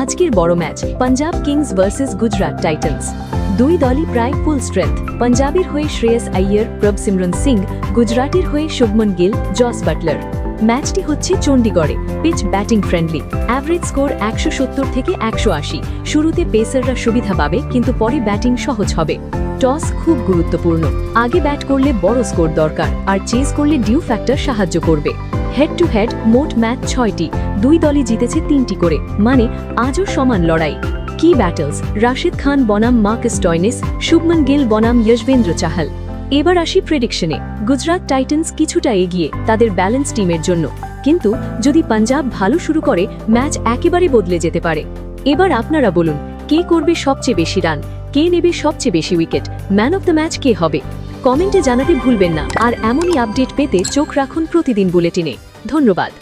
আজকের বড় match Punjab Kings versus Gujarat Titans. দুই দলই প্রায় ফুল স্ট্রেংথ। পাঞ্জাবের হয়ে শ্রেয়স আইয়ার, প্রভসিমরন সিং, গুজরাটের হয়ে শুভমন গিল, জস বাটলার। ম্যাচটি হচ্ছে চণ্ডীগড়ে। Pitch batting friendly. Average score 170 থেকে 180। শুরুতে পেসাররা সুবিধা পাবে, কিন্তু পরে ব্যাটিং সহজ হবে। টস খুব গুরুত্বপূর্ণ। আগে ব্যাট করলে বড় স্কোর দরকার, আর চেজ করলে ডিউ ফ্যাক্টর সাহায্য করবে। হেড টু হেড মোট ম্যাচ 6টি, দুই দলই জিতেছে 3টি করে, মানে আজও সমান লড়াই। কি ব্যাটলস: রাশিদ খান বনাম মার্কাস স্টোয়নিস, শুভমন গিল বনাম যশবেন্দ্র চাহাল। এবার আসি প্রেডিকশনে। গুজরাট টাইটান্স কিছুটা এগিয়ে তাদের ব্যালেন্স টিমের জন্য, কিন্তু যদি পাঞ্জাব ভালো শুরু করে ম্যাচ একেবারে বদলে যেতে পারে। এবার আপনারা বলুন, কে করবে সবচেয়ে বেশি রান, কে নেবে সবচেয়ে বেশি wicket, man of the match কে হবে? কমেন্টে জানাতে ভুলবেন না। আর এমনই আপডেট পেতে চোখ রাখুন প্রতিদিন বুলেটিনে। ধন্যবাদ।